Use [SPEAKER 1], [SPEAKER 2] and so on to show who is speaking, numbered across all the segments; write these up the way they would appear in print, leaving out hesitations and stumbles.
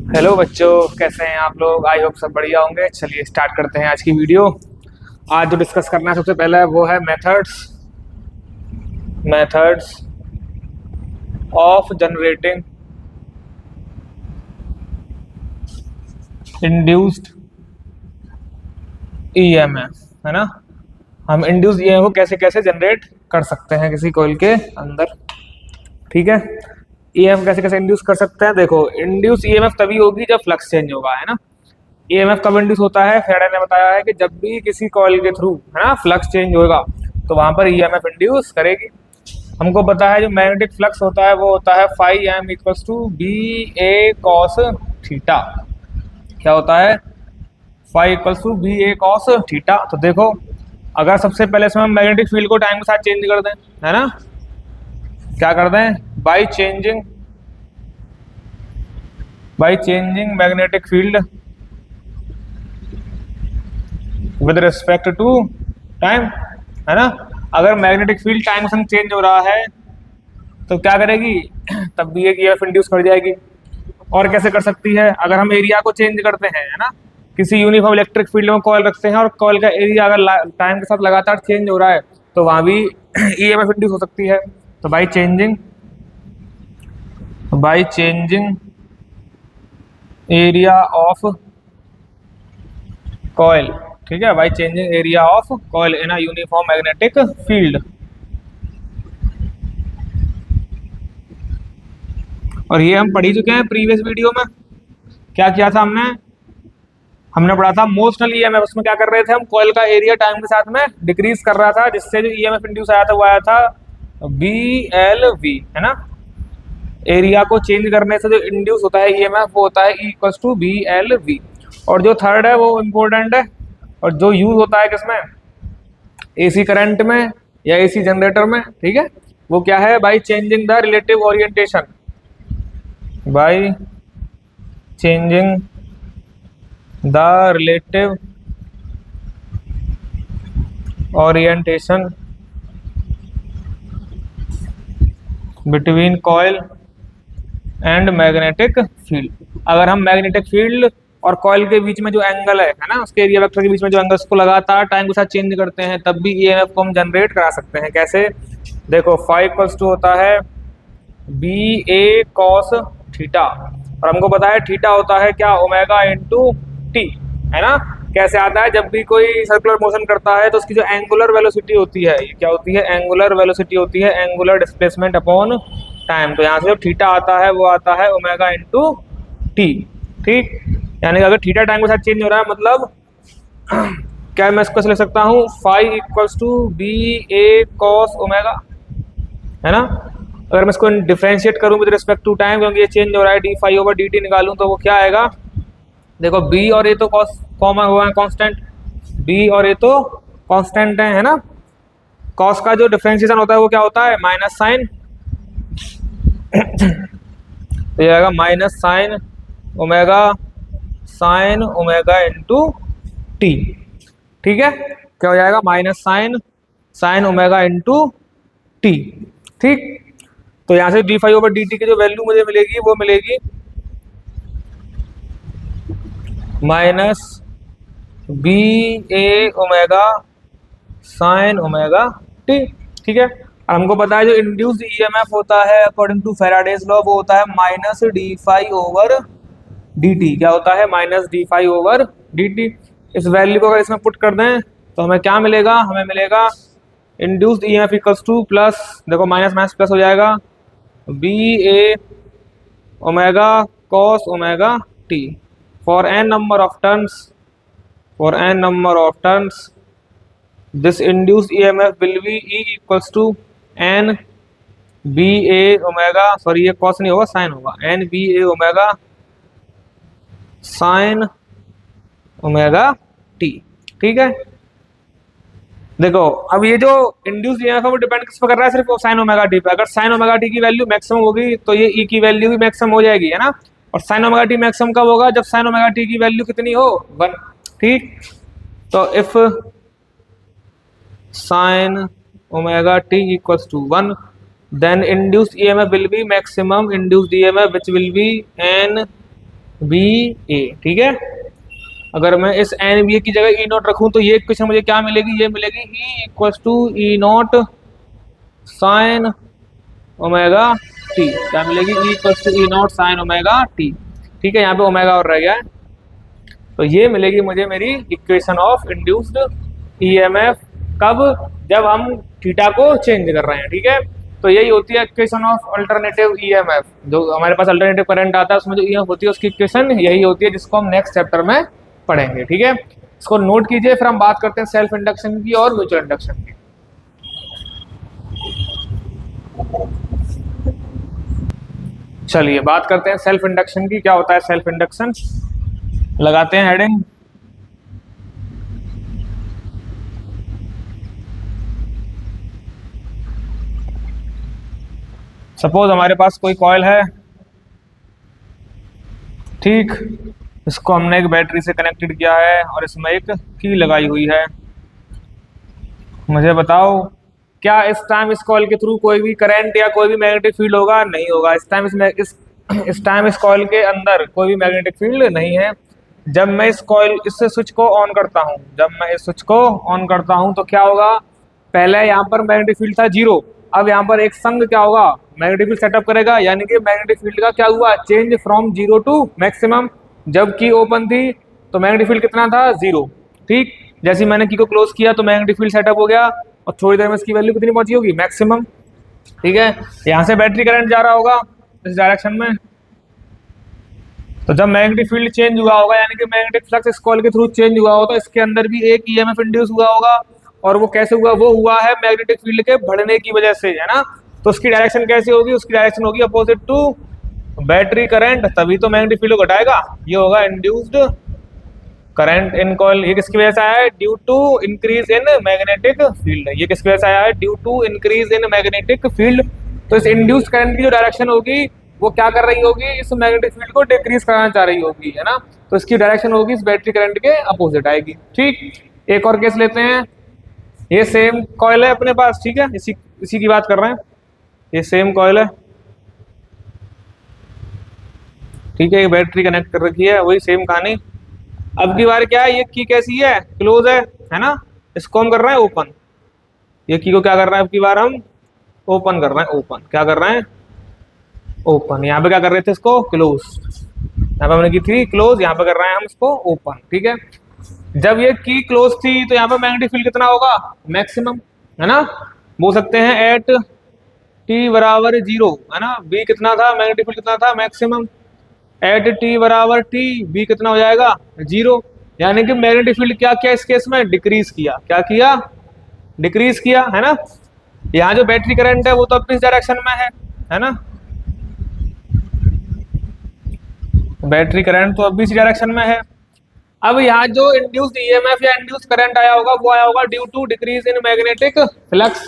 [SPEAKER 1] Hello बच्चों, कैसे हैं आप लोग। आई होप सब बढ़िया होंगे। चलिए स्टार्ट करते हैं आज की वीडियो। आज जो डिस्कस करना है सबसे पहले वो है methods methods of generating induced EMF, है ना। हम इंड्यूस्ड ईएमएफ को कैसे कैसे जनरेट कर सकते हैं किसी कॉइल के अंदर, ठीक है। ईएमएफ कैसे कैसे इंड्यूस कर सकते हैं। देखो, इंड्यूस ईएमएफ तभी होगी जब फ्लक्स चेंज होगा, है ना। ईएमएफ कब इंड्यूस होता है, फेराडे ने बताया है कि जब भी किसी कॉइल के थ्रू, है ना, फ्लक्स चेंज होगा तो वहां पर ईएमएफ इंड्यूस करेगी। हमको पता है जो मैग्नेटिक फ्लक्स होता है वो होता है phi m equals to B A cos theta. क्या होता है, phi equals to B A cos theta. तो देखो, अगर सबसे पहले इसमें हम मैग्नेटिक फील्ड को टाइम के साथ चेंज कर दें, है ना, क्या कर दें, by changing magnetic field with respect to time, है ना। अगर मैग्नेटिक फील्ड टाइम के संग चेंज हो रहा है तो क्या करेगी, तब भी एक ईएमएफ इंड्यूस कर जाएगी। और कैसे कर सकती है, अगर हम एरिया को चेंज करते हैं, है ना, किसी यूनिफॉर्म इलेक्ट्रिक फील्ड में कॉइल रखते हैं और कॉइल का एरिया अगर टाइम के साथ लगातार चेंज हो रहा है तो वहां भी ईएमएफ इंड्यूस हो सकती है। तो by changing area of coil, ठीक है, by changing area of coil in a uniform magnetic field. और ये हम पढ़ ही चुके हैं प्रीवियस वीडियो में। क्या किया था हमने पढ़ा था मोशनल ईएमएफ। उसमें क्या कर रहे थे हम, कॉइल का एरिया टाइम के साथ में डिक्रीज कर रहा था, जिससे जो ईएमएफ इंड्यूस आया था वो आया था बी एल वी, है ना। एरिया को चेंज करने से जो इंड्यूस होता है ईएमएफ वो होता है E equals to B L V. और जो थर्ड है वो इम्पोर्टेंट है, और जो यूज होता है किसमें, एसी करंट में या एसी जनरेटर में, ठीक है। वो क्या है, by changing the relative orientation, by changing the relative orientation between coil and magnetic field. अगर हम मैग्नेटिक फील्ड और कॉइल के बीच में जो एंगल है ना, उसके एरिया वेक्टर के बीच में जो एंगल्स को लगातार टाइम के साथ चेंज करते हैं तब भी ईएमएफ को हम जनरेट करा सकते हैं। कैसे, देखो, फाई इक्वल्स टू होता है बी ए कॉस थीटा, और हमको पता है थीटा होता है क्या, ओमेगा इंटू टी, है ना। कैसे आता है, जब भी कोई सर्कुलर मोशन करता है तो उसकी जो एंगुलर वेलोसिटी होती है, ये क्या होती है, एंगुलर वेलोसिटी होती है एंगुलर डिस्प्लेसमेंट अपॉन टाइम। तो यहाँ से जो थीटा आता है वो आता है ओमेगा इंटू टी, ठीक। यानी कि अगर थीटा टाइम के साथ चेंज हो रहा है मतलब क्या मैं इसको लिख सकता हूँ, phi equals to B A cos omega, है ना। अगर मैं इसको डिफरेंशिएट करूँ विद रिस्पेक्ट टू टाइम, क्योंकि ये चेंज हो रहा है, d phi over D t निकालूँ तो वो क्या आएगा, देखो बी और ए तो कॉमन हुआ है कांस्टेंट, बी और ए तो कांस्टेंट है ना। कॉस का जो डिफरेंशिएशन होता है वो क्या होता है, माइनस साइन। तो ये आएगा minus sine omega into T, ठीक है। क्या हो जाएगा, minus sine omega into T, ठीक। तो यहाँ से D five over D T की जो वैल्यू मुझे मिलेगी वो मिलेगी minus B A omega sine omega t, ठीक है। हमको पता है जो इंड्यूस्ड ईएमएफ होता है अकॉर्डिंग टू फैराडेज लॉ वो होता है minus D phi over D T. क्या होता है, minus D phi over D t. इस वैल्यू को अगर इसमें पुट कर दें तो हमें क्या मिलेगा, हमें मिलेगा induced EMF equals to plus, देखो माइनस माइनस प्लस हो जाएगा, B A omega cos omega t for n number of turns this induced EMF will be E equals to n B A omega, sorry ये cos नहीं होगा sine होगा, n B A omega sine omega t, ठीक है। देखो अब ये जो इंड्यूस्ड ईएमएफ है वो डिपेंड किस पर कर रहा है, सिर्फ साइन ओमेगा टी पे। अगर साइन ओमेगा टी की वैल्यू मैक्सिमम होगी तो ये ई की वैल्यू भी मैक्सिमम हो जाएगी, है ना। और साइन ओमेगा टी मैक्सिमम कब होगा, जब साइन ओमेगा टी की वैल्यू कितनी हो, 1, ठीक। तो if sin omega t equals to 1 then induced EMF will be maximum induced EMF which will be n B A, ठीक है। अगर मैं इस एन बी ए की जगह ई नॉट रखूं तो ये इक्वेशन मुझे क्या मिलेगी, ये मिलेगी E equals to E naught sine omega t. क्या मिलेगी, E equals to E naught sine omega t, ठीक है। यहाँ पे ओमेगा और रह गया है, तो ये मिलेगी मुझे मेरी इक्वेशन ऑफ इंड्यूस्ड ईएमएफ। कब, जब हम थीटा को चेंज कर रहे हैं, ठीक है। तो यही होती है इक्वेशन ऑफ अल्टरनेटिव ईएमएफ। जो हमारे पास अल्टरनेटिव करंट आता है उसमें जो ईएमएफ होती है उसकी इक्वेशन यही होती है, जिसको हम नेक्स्ट चैप्टर में पढ़ेंगे, ठीक है। इसको नोट कीजिए, फिर हम बात करते हैं सेल्फ इंडक्शन की और म्यूचुअल इंडक्शन की। चलिए बात करते हैं सेल्फ इंडक्शन की। क्या होता है सेल्फ इंडक्शन, लगाते हैं हेडिंग। सपोज हमारे पास कोई कॉइल है, ठीक। इसको हमने एक बैटरी से कनेक्टेड किया है और इसमें एक की लगाई हुई है। मुझे बताओ क्या इस टाइम इस कॉइल के थ्रू कोई भी करंट या कोई भी मैग्नेटिक फील्ड होगा? नहीं होगा। इस टाइम इस टाइम इस कॉइल के अंदर कोई भी मैग्नेटिक फील्ड नहीं है। जब मैं इस स्विच को ऑन करता हूं, जब मैं इस स्विच को ऑन करता हूं तो क्या होगा, पहले यहाँ पर मैग्नेटिक फील्ड था जीरो, अब यहाँ पर एक संग क्या होगा, मैग्नेटिक फील्ड सेटअप करेगा, यानी कि मैग्नेटिक फील्ड का क्या हुआ, change from zero to maximum. जब की ओपन थी तो मैग्नेटिक फील्ड कितना था, जीरो, ठीक। जैसे ही मैंने की को क्लोज किया तो मैग्नेटिक फील्ड सेटअप हो गया और थोड़ी देर में इसकी वैल्यू कितनी पहुंची होगी, मैक्सिमम, ठीक है। यहाँ से बैटरी करंट जा रहा होगा इस डायरेक्शन में, तो जब मैग्नेटिक फील्ड चेंज हुआ होगा यानी कि मैग्नेटिक फ्लक्स इस कॉइल के थ्रू चेंज हुआ होगा तो इसके अंदर भी एक ईएमएफ इंड्यूस हुआ होगा। और वो कैसे हुआ, वो हुआ है मैग्नेटिक फील्ड के बढ़ने की वजह से, है ना। तो उसकी डायरेक्शन कैसी होगी, उसकी डायरेक्शन होगी अपोजिट टू बैटरी करंट, तभी तो मैग्नेटिक फील्ड को घटाएगा। ये होगा इंड्यूस्ड करंट इन कॉइल। ये किसकी वजह से आया है, due to increase in magnetic field. ये किसकी वजह से आया है, due to increase in magnetic field. तो इस इंड्यूस्ड करंट की जो डायरेक्शन होगी वो क्या कर रही होगी, इस मैग्नेटिक फील्ड को डिक्रीज कराना चाह रही होगी, है ना। तो इसकी डायरेक्शन होगी इस बैटरी करंट के अपोजिट आएगी, ठीक। एक और केस लेते हैं। ये सेम कॉइल है अपने पास, ठीक है, इसी इसी की बात कर रहे हैं। ये सेम कॉइल है, ठीक है, ये बैटरी कनेक्ट कर रखी है, वही सेम कहानी। अब की बार क्या है, ये की कैसी है, क्लोज है ना। इसको हम कर रहे हैं ओपन। ये की को क्या कर रहे हैं, अब की बार हम ओपन कर रहे हैं, ओपन क्या कर रहे हैं, ओपन। यहाँ पे क्या कर रहे थे, इसको क्लोज, यहाँ पे हमने की थी क्लोज, यहाँ पे कर रहे हैं हम इसको ओपन, ठीक है। जब ये की क्लोज थी तो यहाँ पे मैग्नेटिक फील्ड कितना होगा, मैक्सिमम, है ना। बोल सकते हैं एट टी बराबर जीरो, है ना। बी कितना था, मैग्नेटिक फील्ड कितना था, मैक्सिमम। एट टी बराबर टी, बी कितना हो जाएगा, जीरो। यानी कि मैग्नेटिक फील्ड क्या किया इस केस में, डिक्रीज किया। क्या किया, डिक्रीज किया, है ना। यहाँ जो बैटरी करंट है वो तो अब इस डायरेक्शन में है ना। बैटरी करंट तो अब भी इसी डायरेक्शन में है। अब यहाँ जो इंड्यूस्ड ईएमएफ या इंड्यूस्ड करंट आया होगा वो आया होगा due to decrease in magnetic flux.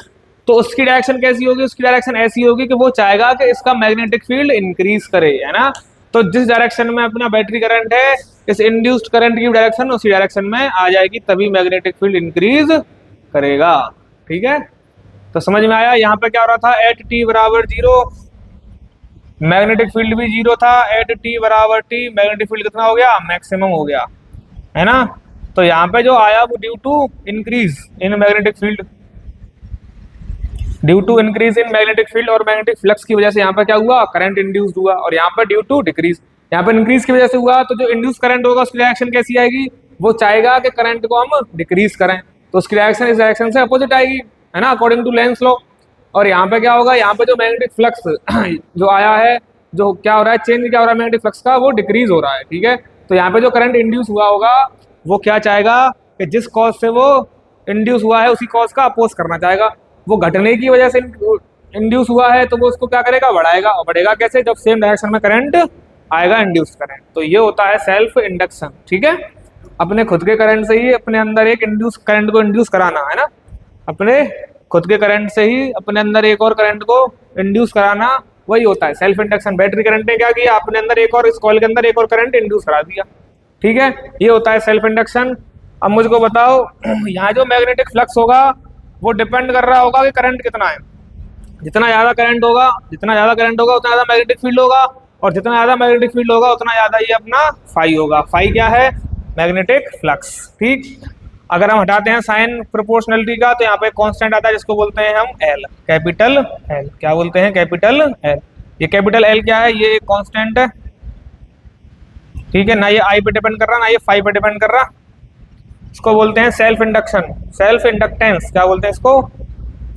[SPEAKER 1] तो उसकी डायरेक्शन कैसी होगी, उसकी डायरेक्शन ऐसी होगी कि वो चाहेगा कि इसका मैग्नेटिक फील्ड इंक्रीज करे, है ना। तो जिस डायरेक्शन में अपना बैटरी करंट है, इस इंड्यूस्ड करंट की डायरेक्शन उसी डायरेक्शन में आ जाएगी, तभी मैग्नेटिक फील्ड इंक्रीज करेगा, ठीक है। तो समझ में आया। यहाँ पे क्या हो रहा था, एट टी बराबर जीरो, मैग्नेटिक फील्ड भी जीरो था। एट टी बराबर टी, मैग्नेटिक फील्ड कितना हो गया, मैक्सिमम हो गया, है ना। तो यहाँ पे जो आया वो due to increase in magnetic field, due to increase in magnetic field और मैग्नेटिक फ्लक्स की वजह से यहाँ पे क्या हुआ, करंट इंड्यूस्ड हुआ। और यहाँ पर ड्यू टू डिक्रीज, यहाँ पर इंक्रीज की वजह से हुआ। तो जो इंड्यूस करंट होगा उसकी डायरेक्शन कैसी आएगी, वो चाहेगा कि करंट को हम डिक्रीज करें, तो उसकी डायरेक्शन इस डायरेक्शन से अपोजिट आएगी, है ना, अकॉर्डिंग टू लेंस लॉ। और यहाँ पे क्या होगा, यहाँ पे जो मैग्नेटिक फ्लक्स जो आया है, जो क्या हो रहा है, चेंज क्या हो रहा है मैग्नेटिक फ्लक्स का, वो डिक्रीज हो रहा है, ठीक है। तो यहाँ पे जो करंट इंड्यूस हुआ होगा वो क्या चाहेगा कि जिस कॉज से वो इंड्यूस हुआ है उसी कॉज का अपोज करना चाहेगा। वो घटने की वजह से इंड्यूस हुआ है तो वो उसको क्या करेगा, बढ़ाएगा। और बढ़ेगा कैसे, जब सेम डायरेक्शन में करंट आएगा इंड्यूस करंट। तो ये होता है सेल्फ इंडक्शन, ठीक है। अपने खुद के करंट से ही अपने अंदर एक इंड्यूस करंट को इंड्यूस कराना, है ना। अपने खुद के करंट से ही अपने अंदर एक और करंट को इंड्यूस कराना, वही होता है सेल्फ इंडक्शन। बैटरी करंट ने क्या किया, अपने अंदर एक और, इस कॉइल के अंदर एक और करंट इंड्यूस करा दिया, ठीक है। ये होता है सेल्फ इंडक्शन। अब मुझको बताओ, यहाँ जो मैग्नेटिक फ्लक्स होगा वो डिपेंड कर रहा होगा कि करंट कितना है। जितना ज्यादा करंट होगा, जितना ज्यादा करंट होगा उतना ज्यादा मैग्नेटिक फील्ड होगा। और जितना ज्यादा मैग्नेटिक फील्ड होगा उतना ज्यादा ये अपना फाई होगा। फाई क्या है? Magnetic flux. ठीक, अगर हम हटाते हैं साइन प्रोपोर्शनलिटी का तो यहाँ पे कांस्टेंट आता है जिसको बोलते हैं हम एल, कैपिटल एल। क्या बोलते हैं? Capital L. ये कैपिटल एल क्या है? ये एक कांस्टेंट है। ठीक है, ना ये आई पे डिपेंड कर रहा, ना ये फाई पे डिपेंड कर रहा। इसको बोलते हैं सेल्फ इंडक्शन, सेल्फ इंडक्टेंस। क्या बोलते हैं इसको?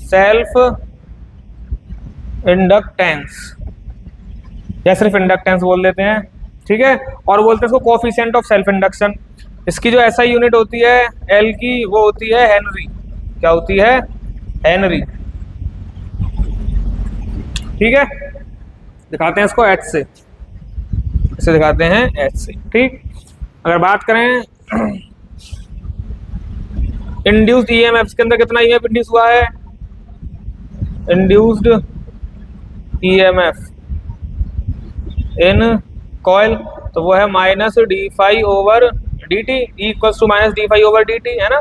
[SPEAKER 1] सेल्फ इंडक्टेंस, या सिर्फ इंडक्टेंस बोल देते हैं। ठीक है, और बोलते हैं इसको कोफिशिएंट ऑफ सेल्फ इंडक्शन। इसकी जो ऐसा यूनिट होती है एल की, वो होती है हेनरी। क्या होती है? हेनरी। ठीक है, दिखाते हैं इसको एच से, इसे दिखाते हैं एच से। ठीक, अगर बात करें इंड्यूस्ड ईएमएफ के अंदर कितना ईएमएफ इंड्यूस हुआ है? इंड्यूस्ड ईएमएफ इन कॉइल, तो वो है minus D phi over D t, equals to minus D phi over D T, है ना।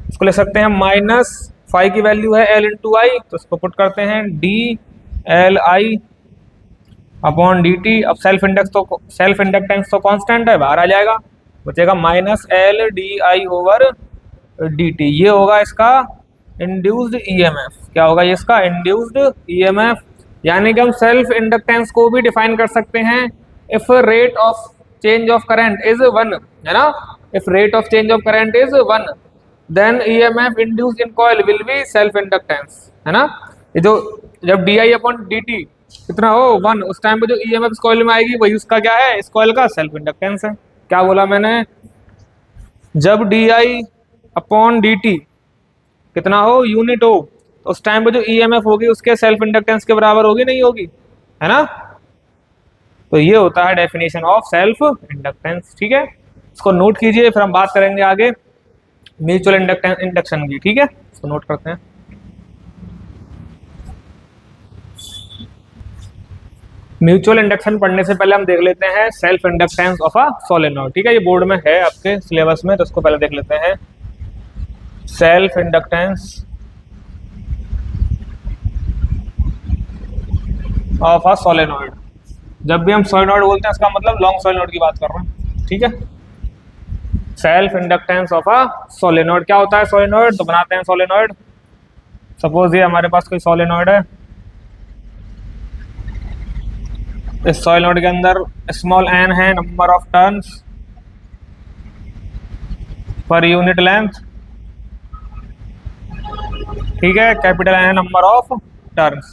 [SPEAKER 1] इसको ले सकते हैं माइनस फाई की वैल्यू है एल इंटू आई, तो इसको पुट करते हैं d L I upon D t. अब सेल्फ इंडक्टेंस तो कांस्टेंट है, बाहर आ जाएगा, बचेगा minus L d I over D t. ये होगा इसका इंड्यूस्ड ईएमएफ। क्या होगा ये इसका? Induced EMF. यानी कि हम सेल्फ इंडक्टेंस को भी डिफाइन कर सकते हैं if rate of change of current is 1, है ना। If rate of change of current is 1 then EMF induced in coil will be self inductance, है ना। ये जो जब d I upon D t कितना हो 1, उस टाइम पे जो ईएमएफ इस कॉइल में आएगी वही उसका क्या है? इस कॉइल का सेल्फ इंडक्टेंस है। क्या बोला मैंने? जब d I upon D t कितना हो? यूनिट हो, तो उस टाइम पे जो ईएमएफ होगी उसके सेल्फ इंडक्टेंस के बराबर होगी, नहीं होगी, है ना। तो ये होता है डेफिनेशन ऑफ सेल्फ इंडक्टेंस। ठीक है, इसको नोट कीजिए, फिर हम बात करेंगे आगे म्यूचुअल इंडक्शन की। ठीक है, इसको नोट करते हैं। म्यूचुअल इंडक्शन पढ़ने से पहले हम देख लेते हैं self inductance of a solenoid. ठीक है, ये बोर्ड में है आपके सिलेबस में, तो इसको पहले देख लेते हैं। Self inductance of a solenoid. जब भी हम सोलेनोइड बोलते हैं इसका मतलब लॉन्ग सोलेनोइड की बात कर रहे हैं। ठीक है, self inductance of a solenoid. क्या होता है सोलेनोइड? तो बनाते हैं सोलेनोइड। सपोज ये हमारे पास कोई सोलेनोइड है, इस सोलेनोइड के अंदर स्मॉल एन है number of turns per unit length. ठीक है, कैपिटल एन है नंबर ऑफ टर्न्स,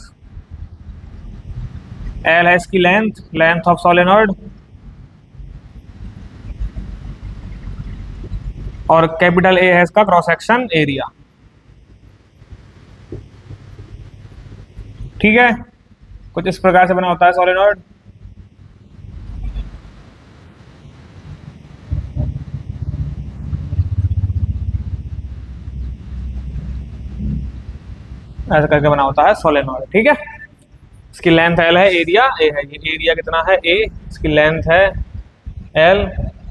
[SPEAKER 1] एल है इसकी लेंथ ऑफ सोलेनोइड, और कैपिटल ए है इसका क्रॉस सेक्शन एरिया। ठीक है, कुछ इस प्रकार से बना होता है सोलेनोइड। ऐसा करके बना होता है सोलेनोइड। ठीक है, इसकी लेंथ एल है, एरिया ए है। ये एरिया कितना है? ए। इसकी लेंथ है एल,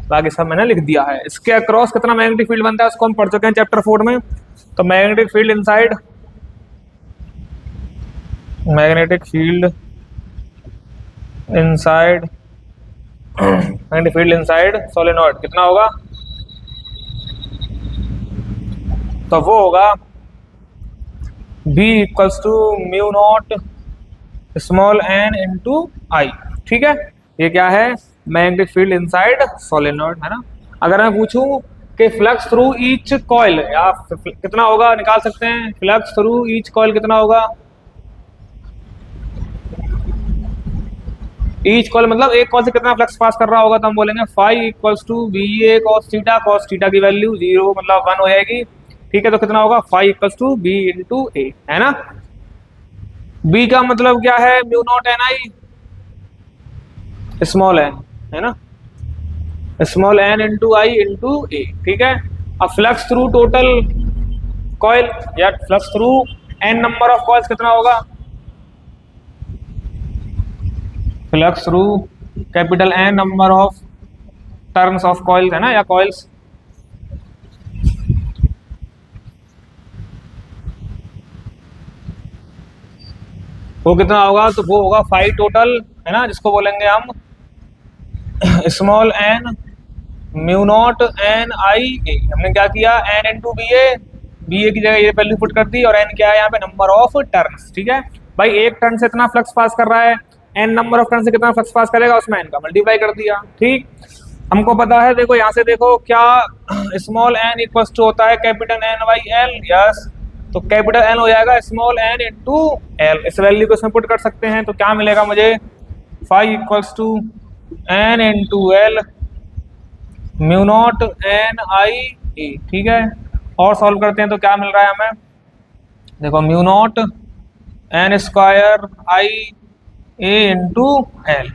[SPEAKER 1] बाकी सब मैंने लिख दिया है। इसके अक्रॉस कितना मैग्नेटिक फील्ड बनता है उसको हम पढ़ चुके हैं चैप्टर 4 में। तो magnetic field inside magnetic field inside solenoid कितना होगा? तो वो होगा B equals to mu naught small N into I. ठीक है, ये क्या है? मैग्नेटिक फील्ड इनसाइड सोलेनोइड, है ना। अगर मैं पूछूं कि फ्लक्स थ्रू ईच कॉइल या कितना होगा, निकाल सकते हैं। फ्लक्स थ्रू ईच कॉइल कितना होगा? ईच कॉइल मतलब एक कॉइल से कितना फ्लक्स पास कर रहा होगा, तो हम बोलेंगे phi equals to B A cos theta की वैल्यू 0 मतलब 1 हो जाएगी। ठीक है, तो कितना होगा? Phi equals to B into A, है ना। बी का मतलब क्या है? Mu naught N I small N, है ना, small N into I into A. ठीक है, अब फ्लक्स थ्रू टोटल कॉइल या flux through N number of coils कितना होगा? Flux through capital N number of turns of coils, है ना, या कॉइल्स। वो कितना होगा? तो वो होगा फाई टोटल है ना, जिसको बोलेंगे हम small N mu naught N I A. हमने क्या किया, N into B A, B A की जगह ये वैल्यू पुट कर दी, और एन क्या है यहाँ पे, नंबर ऑफ टर्न्स। ठीक है भाई, एक टर्न से इतना फ्लक्स पास कर रहा है, एन नंबर ऑफ टर्न से कितना फ्लक्स पास करेगा, उसमें एन का मल्टीप्लाई कर दिया। ठीक, हमको पता है, देखो यहाँ से देखो क्या, स्मॉल एन इक्वल्स टू होता है capital N by L. Yes, तो कैपिटल एन हो जाएगा स्मॉल एन इंटू एल। इस वैल्यू को इसमें पुट कर सकते हैं, तो क्या मिलेगा मुझे, 5 equals to N into L mu naught N I A. ठीक है, और सॉल्व करते हैं तो क्या मिल रहा है हमें, देखो म्यू नॉट एन स्क्वायर आई ए इंटू एल।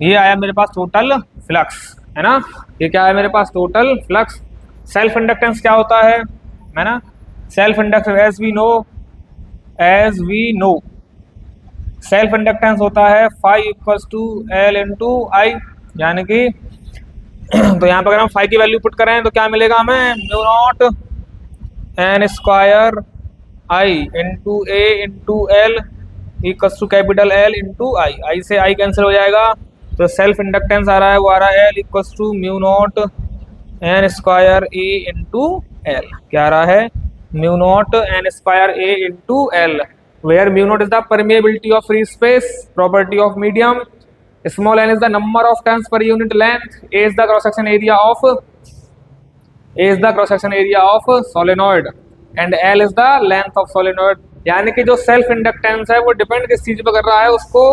[SPEAKER 1] ये आया मेरे पास टोटल फ्लक्स, है ना, ये क्या है मेरे पास, टोटल फ्लक्स। सेल्फ इंडक्टेंस क्या होता है ना, self inductance as we know self inductance होता है 5 equals to L into I, यानी कि तो यहाँ पर अगर हम 5 की वैल्यू पुट करें तो क्या मिलेगा हमें, mu naught N square I into A into L equals to capital L into I. I से आई कैंसिल हो जाएगा, तो सेल्फ इंडक्टेंस आ रहा है, वो आ रहा है L equals to mu naught N square A into L. क्या आ रहा है, mu naught N square A into L, where mu naught is the permeability of free space, property of medium, small n is the number of turns per unit length, a is the cross section area of solenoid and l is the length of solenoid। यानी कि जो self inductance है वो depend किस चीज पर कर रहा है, उसको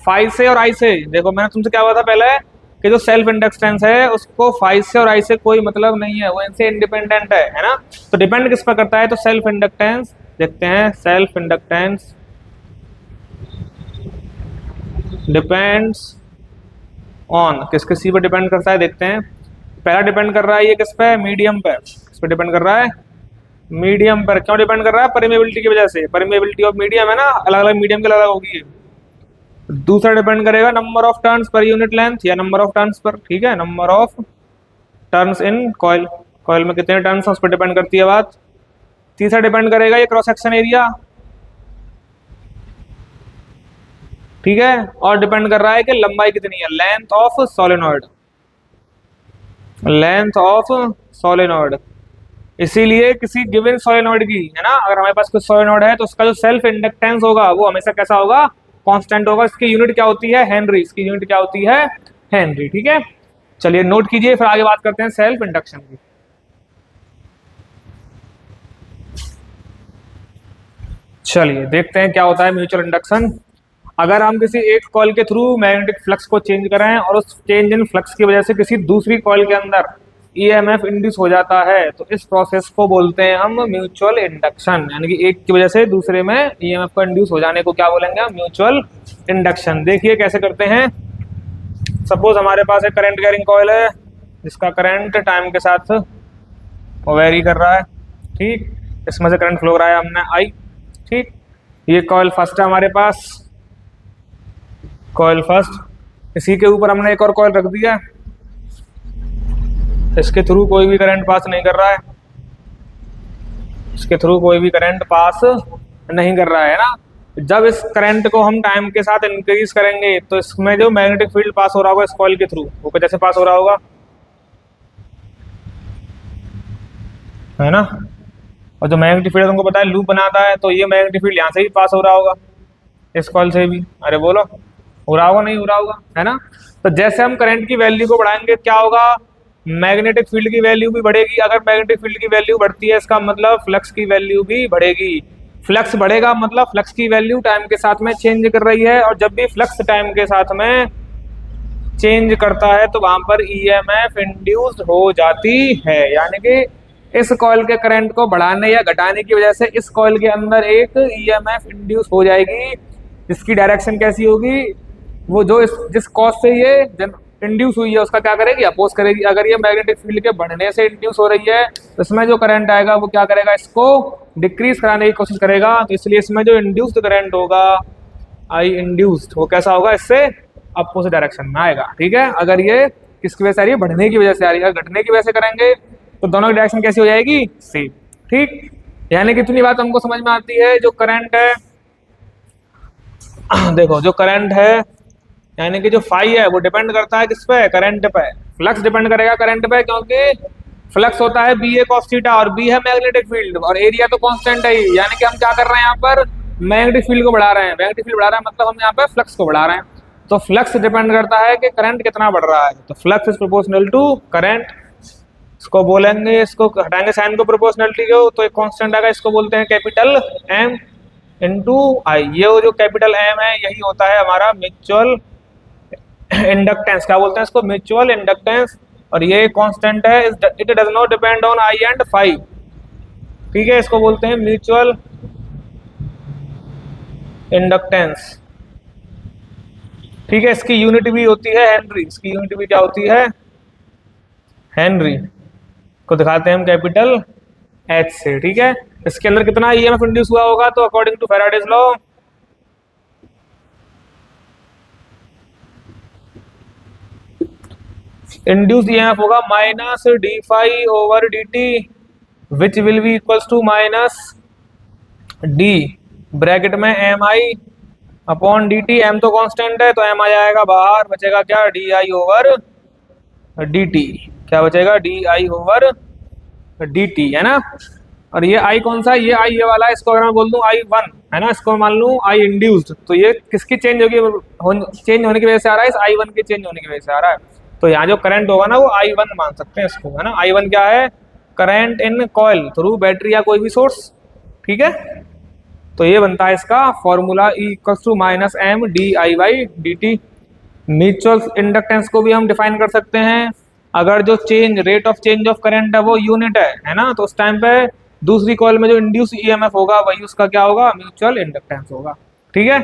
[SPEAKER 1] फाई से और आई से। देखो मैंने तुमसे क्या हुआ था पहले कि जो सेल्फ इंडक्टेंस है उसको फाई से और आई से कोई मतलब नहीं है, वो इनसे इंडिपेंडेंट है ना। तो डिपेंड किस पर करता है, तो सेल्फ इंडक्टेंस देखते हैं, सेल्फ इंडक्टेंस डिपेंड्स ऑन, किस सी पर डिपेंड करता है देखते हैं। पहला डिपेंड कर रहा है ये किस पे, मीडियम पे। किस पे डिपेंड कर रहा है, मीडियम पर। क्यों डिपेंड कर रहा है, परमेबिलिटी की वजह से, परमेबिलिटी ऑफ मीडियम है ना, अलग अलग मीडियम के अलग अलग होगी। दूसरा डिपेंड करेगा number of turns per unit length, या नंबर ऑफ टर्न्स पर। ठीक है, number of turns in coil, coil में कितने टर्न्स हैं उस पर डिपेंड करती है बात। तीसरा डिपेंड करेगा ये क्रॉस सेक्शन एरिया, ठीक है, और डिपेंड कर रहा है कि लंबाई कितनी है, length of solenoid, length of solenoid. इसीलिए किसी गिवन सोलेनॉइड की, है ना, अगर हमारे पास कोई सोलेनॉइड है तो उसका जो सेल्फ इंडक्टेंस होगा वो हमेशा कैसा होगा, कांस्टेंट होगा। इसकी यूनिट क्या होती है, हेनरी, इसकी यूनिट क्या होती है, हेनरी। ठीक है, चलिए नोट कीजिए, फिर आगे बात करते हैं सेल्फ इंडक्शन की। चलिए देखते हैं क्या होता है म्यूचुअल इंडक्शन। अगर हम किसी एक कॉइल के थ्रू मैग्नेटिक फ्लक्स को चेंज करें और उस चेंज इन फ्लक्स की वजह से किसी दूसरी कॉइल के अंदर ईएमएफ इंड्यूस हो जाता है, तो इस प्रोसेस को बोलते हैं हम म्यूचुअल इंडक्शन। यानी कि एक की वजह से दूसरे में ईएमएफ का इंड्यूस हो जाने को क्या बोलेंगे हम, म्यूचुअल इंडक्शन। देखिए कैसे करते हैं। सपोज हमारे पास एक करंट कैरिंग कॉइल है जिसका करंट टाइम के साथ वेरी कर रहा है। ठीक, इसमें से करंट फ्लो हो रहा है हमने आई। ठीक, ये कॉइल फर्स्ट है हमारे पास, कॉइल फर्स्ट। इसी के ऊपर हमने एक और कॉइल रख दिया, इसके थ्रू कोई भी करंट पास नहीं कर रहा है, इसके थ्रू कोई भी करंट पास नहीं कर रहा है ना। जब इस करंट को हम टाइम के साथ इंक्रीज करेंगे तो इसमें जो मैग्नेटिक फील्ड पास हो रहा होगा इस कॉइल के थ्रू, वो कैसे पास हो रहा होगा, है ना। और जो मैग्नेटिक फील्ड तुमको पता है लूप बनाता है, तो ये मैग्नेटिक फील्ड यहाँ से भी पास हो रहा होगा, इस कॉइल से भी। अरे बोलो, हो रहा होगा नहीं हो रहा होगा, है ना। तो जैसे हम करंट की वैल्यू को बढ़ाएंगे क्या होगा, मैग्नेटिक फील्ड की वैल्यू भी बढ़ेगी। अगर मैग्नेटिक फील्ड की वैल्यू बढ़ती है इसका मतलब फ्लक्स की वैल्यू भी बढ़ेगी। फ्लक्स बढ़ेगा मतलब फ्लक्स की वैल्यू टाइम के साथ में चेंज कर रही है, और जब भी फ्लक्स टाइम के साथ में चेंज करता है तो वहां पर ईएमएफ इंड्यूस्ड हो जाती है। यानी कि इस कॉइल के करंट को बढ़ाने या घटाने की वजह से इस कॉइल के अंदर एक ईएमएफ इंड्यूस हो जाएगी, जिसकी डायरेक्शन कैसी होगी, वो जो जिस कॉज से ये इंड्यूस हुई है उसका क्या करेगी, अपोज करेगी। अगर ये मैग्नेटिक फील्ड के बढ़ने से इंड्यूस हो रही है तो इसमें जो करंट आएगा वो क्या करेगा, इसको डिक्रीज कराने की कोशिश करेगा। तो इसलिए इसमें जो इंड्यूस्ड करंट होगा, आई इंड्यूस्ड, वो कैसा होगा, इससे अपोजिट डायरेक्शन में आएगा। ठीक है, अगर ये किसकी वजह से आ रही है, बढ़ने की वजह से आ रही है, अगर घटने की वजह से करेंगे तो दोनों की डायरेक्शन कैसी हो जाएगी, सेम। ठीक, यानी कितनी बात हमको समझ में आती है। जो करंट है देखो, जो करंट है यानी कि जो फाई है वो डिपेंड करता है किस पे, करंट पे। फ्लक्स डिपेंड करेगा करंट पे, क्योंकि फ्लक्स होता है बी ए कॉस थीटा और बी है मैग्नेटिक फील्ड और एरिया तो कांस्टेंट है ही। यानी कि हम क्या कर रहे हैं यहाँ पर, मैग्नेटिक फील्ड को बढ़ा रहे हैं। मैग्नेटिक फील्ड बढ़ा रहे हैं मतलब हम यहाँ पर फ्लक्स को बढ़ा रहे हैं। तो फ्लक्स डिपेंड करता है कि करंट कितना बढ़ रहा है। तो flux is proportional to current. इसको बोलेंगे, इसको हटाएंगे साइन को, प्रोपोर्शनलिटी को, तो एक कांस्टेंट आएगा, इसको बोलते हैं कैपिटल एम इंटू आई। ये वो जो कैपिटल एम है यही होता है हमारा म्यूचुअल इंडक्टेंस। क्या बोलते हैं इसको, म्यूचुअल इंडक्टेंस। और ये कांस्टेंट है, it does not depend on I and phi. ठीक है, इसको बोलते हैं म्यूचुअल इंडक्टेंस। ठीक है, इसकी यूनिट भी होती है हेनरी। इसकी यूनिट भी क्या होती है, हेनरी। को दिखाते हैं हम कैपिटल एच से। ठीक है, इसके अंदर कितना ईएमएफ इंड्यूस हुआ होगा, तो according to Faraday's law induce EMF होगा minus D phi over D T, which will be equals to minus D bracket में M I upon D T. M तो कांस्टेंट है तो एम आ जाएगा बाहर, बचेगा क्या, D I over D T. क्या बचेगा, D I over D T, है ना। और ये आई कौन सा है, ये आई ये वाला है। इसको अगर मैं बोल दूं आई वन, है ना, इसको मान लूं आई इंड्यूस्ड, तो ये किसकी चेंज होगी, चेंज होने की वजह से आ रहा है, इस आई वन के चेंज होने की वजह से आ रहा है। तो यहाँ जो करंट होगा ना वो आई वन मान सकते हैं इसको, है ना। आई वन क्या है, current in coil through battery या कोई भी सोर्स। ठीक है, तो ये बनता है इसका formula, E equals to minus M D I by D T. Mutual inductance को भी हम डिफाइन कर सकते हैं, अगर जो change rate of change of current है वो यूनिट है ना, तो उस टाइम पे दूसरी कॉइल में जो इंड्यूस ईएमएफ होगा वही उसका क्या होगा, म्यूचुअल इंडक्टेंस होगा। ठीक है,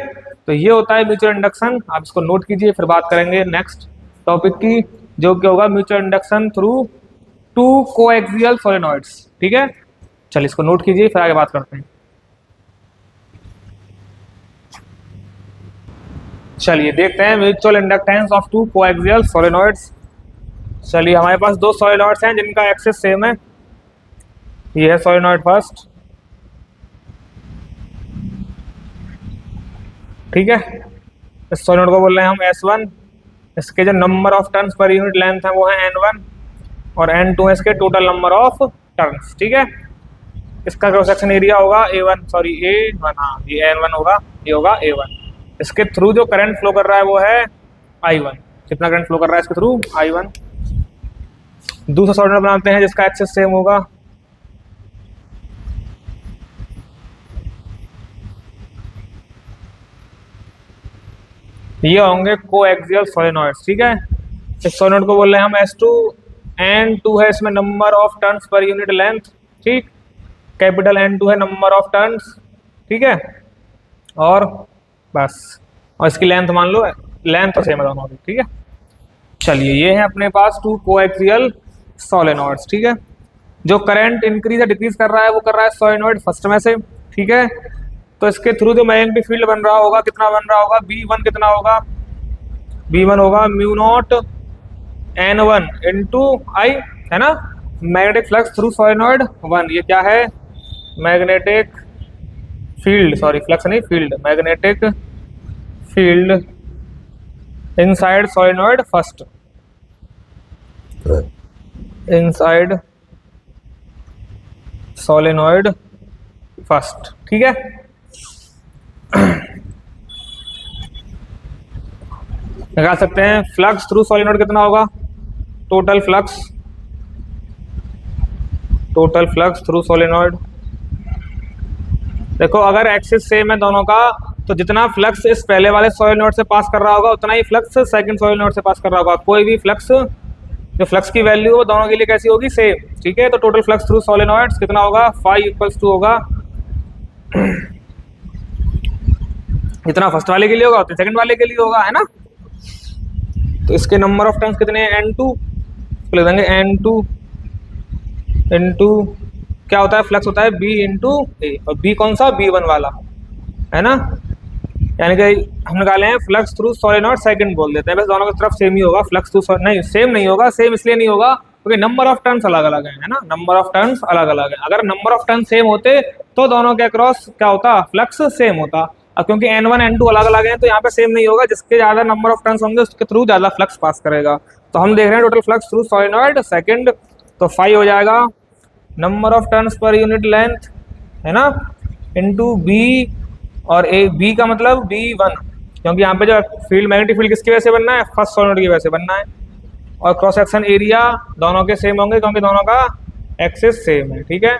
[SPEAKER 1] तो ये होता है म्यूचुअल इंडक्शन। आप इसको नोट कीजिए, फिर बात करेंगे नेक्स्ट टॉपिक की, जो क्या होगा mutual induction through two coaxial solenoids. ठीक है, चलिए इसको नोट कीजिए, फिर आगे बात करते हैं। चलिए देखते हैं mutual inductance of two coaxial solenoids. चलिए हमारे पास दो सोलेनॉइड्स हैं जिनका एक्सिस सेम है। ये है सोलेनॉइड फर्स्ट। ठीक है, इस सोलेनॉइड को बोल रहे हैं हम S1। इसके जो number of turns per unit length है वो है N1 और N2 है इसके टोटल नंबर ऑफ टर्न्स। ठीक है, इसका क्रॉस सेक्शन एरिया होगा A1, सॉरी A1, हाँ ये N1 होगा, ये होगा A1। इसके थ्रू जो करंट फ्लो कर रहा है वो है I1। कितना करंट फ्लो कर रहा है इसके थ्रू, I1। दूसरा सोलेनॉइड बनाते हैं जिसका एक्सिस सेम होगा। ये होंगे कोएक्सियल सोलेनॉइड्स। ठीक है, इस सोलेनॉइड को बोल रहे हैं हम S2। N2 है इसमें number of turns per unit length. ठीक, कैपिटल N2 है नंबर ऑफ टर्न्स। ठीक है, और बस, और इसकी लेंथ मान लो, लेंथ तो सेम है दोनों की। ठीक है, चलिए ये है अपने पास टू कोएक्सियल सोलेनॉइड्स। ठीक है, जो करंट इंक्रीज या डिक्रीज कर रहा है वो कर रहा है सोलेनॉइड फर्स्ट में से। ठीक है, तो इसके थ्रू जो मैग्नेटिक फील्ड बन रहा होगा, कितना बन रहा होगा, B1 कितना होगा, B1 होगा म्यू नॉट N1 इंटू आई, है ना। मैग्नेटिक फ्लक्स थ्रू सोलेनॉइड 1, ये क्या है, मैग्नेटिक फील्ड, सॉरी फ्लक्स नहीं field, magnetic field inside solenoid first, inside solenoid first. ठीक है, निकाल सकते हैं फ्लक्स थ्रू सोलेनॉइड कितना होगा, टोटल फ्लक्स थ्रू सोलेनॉइड। देखो अगर एक्सिस सेम है दोनों का, तो जितना फ्लक्स इस पहले वाले सोलेनॉइड से पास कर रहा होगा उतना ही फ्लक्स सेकंड सोलेनॉइड से पास कर रहा होगा। कोई भी फ्लक्स, जो फ्लक्स की वैल्यू वो दोनों के लिए कैसी होगी, सेम। ठीक है, तो टोटल फ्लक्स थ्रू सोलेनॉइड्स कितना होगा, फाई इक्वल्स टू होगा जितना फर्स्ट वाले के लिए होगा उतना सेकंड वाले के लिए होगा, है ना। तो इसके नंबर ऑफ टर्न्स कितने हैं, N2, लिख देंगे N2 इंटू क्या होता है, फ्लक्स होता है B इंटू ए, और B कौन सा, B1 वाला, है ना। यानी कि हम निकाले हैं फ्लक्स थ्रू सोलेनॉइड सेकंड बोल देते हैं, बस दोनों की तरफ सेम ही होगा। फ्लक्स थ्रू नहीं, सेम नहीं होगा, सेम इसलिए नहीं होगा क्योंकि नंबर ऑफ टर्न्स अलग अलग है ना, नंबर ऑफ टर्न्स अलग अलग है। अगर नंबर ऑफ टर्न सेम होते तो दोनों के अक्रॉस क्या होता, फ्लक्स सेम होता। अब क्योंकि N1 N2 अलग अलग हैं तो यहाँ पे सेम नहीं होगा, जिसके ज्यादा नंबर ऑफ टर्न्स होंगे उसके थ्रू ज्यादा फ्लक्स पास करेगा। तो हम देख रहे हैं total flux through solenoid second, तो 5 हो जाएगा number of turns per unit length, है ना, इनटू बी, और ए बी का मतलब B1, क्योंकि यहाँ पे जो फील्ड मैग्नेटिक फील्ड किसकी वजह से बनना है, फर्स्ट सोलेनॉइड की वजह से बनना है। और क्रॉस सेक्शन एरिया दोनों के सेम होंगे क्योंकि दोनों का एक्सिस सेम है, ठीक है।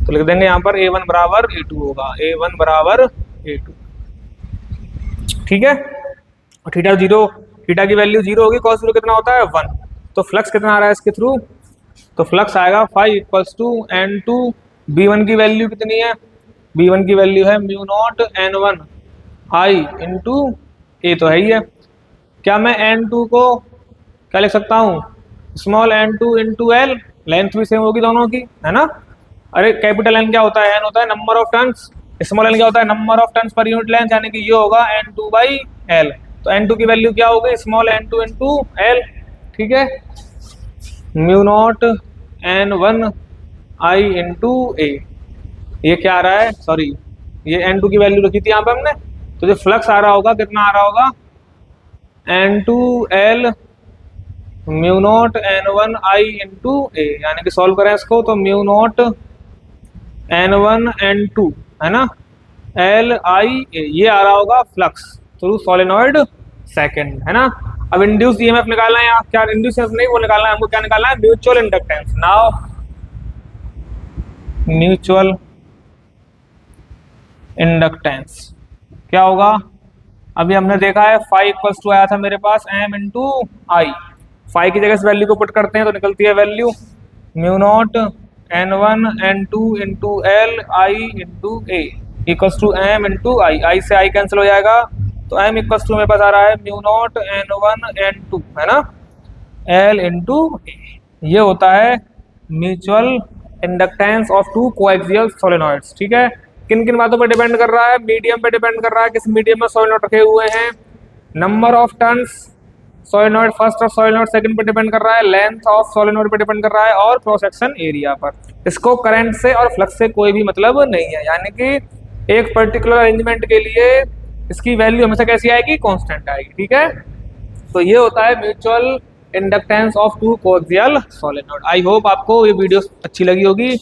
[SPEAKER 1] तो लिख देंगे यहाँ पर A1 बराबर A2 होगा, A1 बराबर A2, ठीक है। और थीटा 0, थीटा की वैल्यू 0 होगी, कॉस 0 कितना होता है 1। तो फ्लक्स कितना आ रहा है इसके थ्रू, तो फ्लक्स आएगा 5 इक्वल्स टू N2, B1 की वैल्यू कितनी है, B1 की वैल्यू है mu naught N1 I into A, तो है ही है। क्या मैं N2 को क्या लिख सकता हूँ, small n2 into L, length भी सेम होगी दोनों की, है ना। अरे कैपिटल N क्या होता है, N होता है number of turns, small n क्या होता है number of turns per unit length, यानी कि ये होगा N2 बाई एल। तो N2 की वैल्यू क्या होगी, स्मॉल n2 इंटू एल, ठीक है, mu naught N1 I into A. ये क्या आ रहा है, सॉरी ये N2 की वैल्यू रखी थी यहाँ पे हमने, तो जो फ्लक्स आ रहा होगा कितना आ रहा होगा, N2L mu naught N1 I into A, यानी कि सॉल्व करें इसको तो म्यू नॉट N1 N2, है ना, LI A, ये आ रहा होगा फ्लक्स थ्रू सोलेनॉइड सेकंड, है ना। अब इंड्यूस ईएमएफ निकालना है, या क्या इंड्यूस ईएमएफ नहीं, वो निकालना है हमको, क्या निकालना है, mutual inductance. Now mutual inductance क्या होगा, अभी हमने देखा है 5 इक्वल्स टू आया था मेरे पास M इंटू आई, 5 की जगह इस वैल्यू को पुट करते हैं तो निकलती है value mu naught N1 N2 into L I into A equals to M into I, I से आई कैंसिल हो जाएगा, तो M इक्वल्स टू मेरे पास आ रहा है म्यू नॉट N1 N2, है ना, L इंटू ए। ये होता है mutual inductance of two coaxial solenoids, ठीक है। किन किन बातों पर डिपेंड कर रहा है, मीडियम पे डिपेंड कर रहा है, किस मीडियम में सोलेनॉइड रखे हुए हैं, number of turns solenoid first और सोलेनॉइड सेकंड पे डिपेंड कर रहा है, लेंथ ऑफ सोलेनॉइड पे डिपेंड कर रहा है, और क्रॉस सेक्शन एरिया पर। इसको करंट से और फ्लक्स से कोई भी मतलब नहीं है, यानी कि एक पर्टिकुलर अरेंजमेंट के लिए इसकी वैल्यू हमेशा कैसी आएगी, कांस्टेंट आएगी, ठीक है। तो ये होता है mutual inductance of two coaxial solenoid. I hope आपको ये वीडियो अच्छी लगी होगी।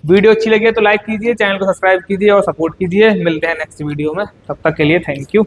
[SPEAKER 1] वीडियो अच्छी लगी है तो लाइक कीजिए, चैनल को सब्सक्राइब कीजिए और सपोर्ट कीजिए। मिलते हैं नेक्स्ट वीडियो में, तब तक के लिए थैंक यू।